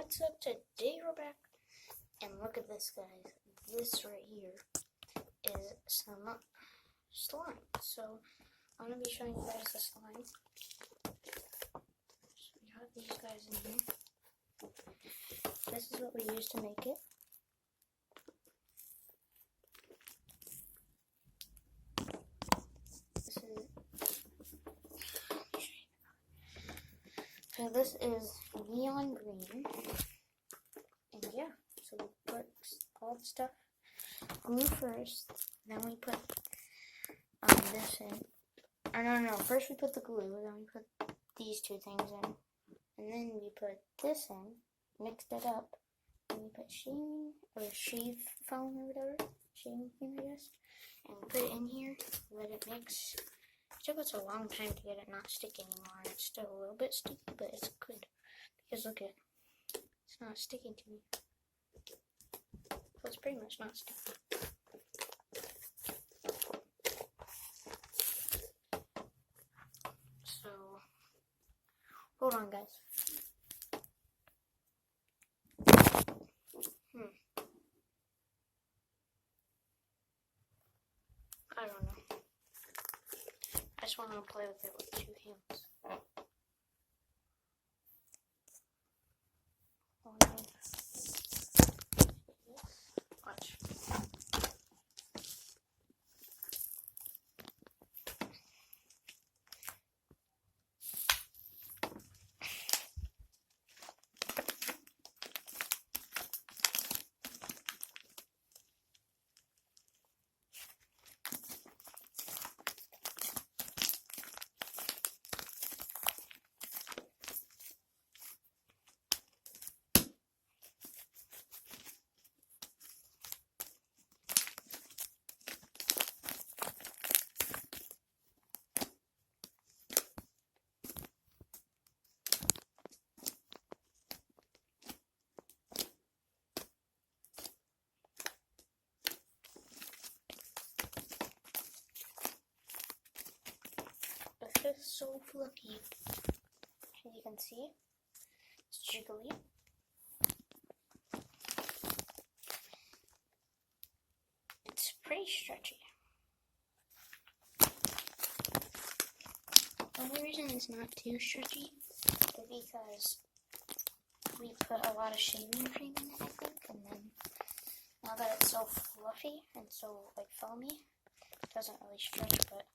What's up? Today we're back, and look at this, guys. This right here is some slime. So I'm gonna be showing you guys the slime. So we have these guys in here. This is what we use to make it. So this is neon green, and yeah, so we put all the stuff, glue first, then we put this in, or no, first we put the glue, then we put these two things in, and then we put this in, mixed it up, and we put shave foam or whatever, shaving cream I guess, and we put it in here, let it mix. It took us a long time to get it not stick anymore, and it's still a little bit sticky, but it's good, because look at, it's not sticking to me, so it's pretty much not sticky. So, hold on guys. I don't know. I just want to play with it with 2 hands. Watch. This is so fluffy. As you can see, it's jiggly. It's pretty stretchy. The only reason it's not too stretchy is because we put a lot of shaving cream in it, I think, and then now that it's so fluffy and so like foamy, it doesn't really stretch, but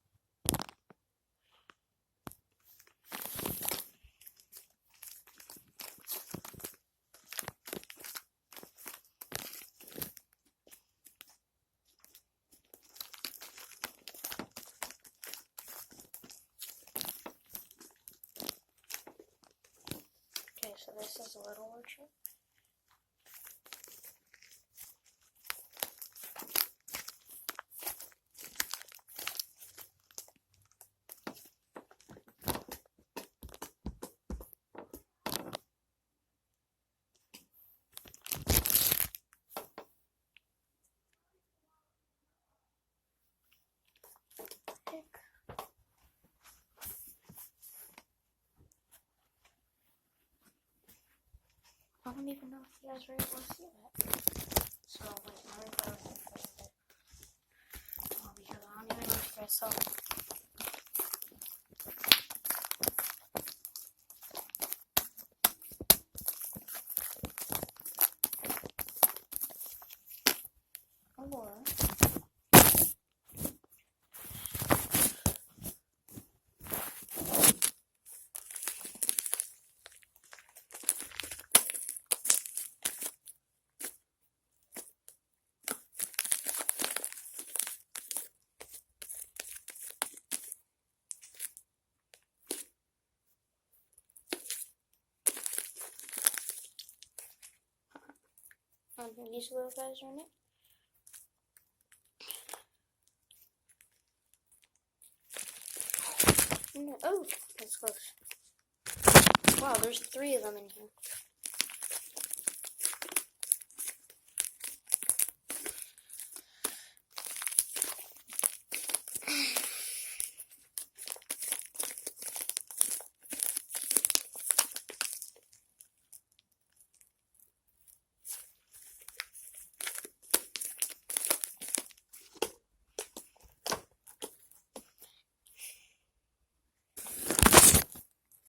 so this is a Little Orchard. I don't even know if you guys are able to see that. So, wait, let me go ahead and put it. Oh, because I don't even know if you guys saw it. Or, these little guys are in it. No, oh, that's close. Wow, there's 3 of them in here.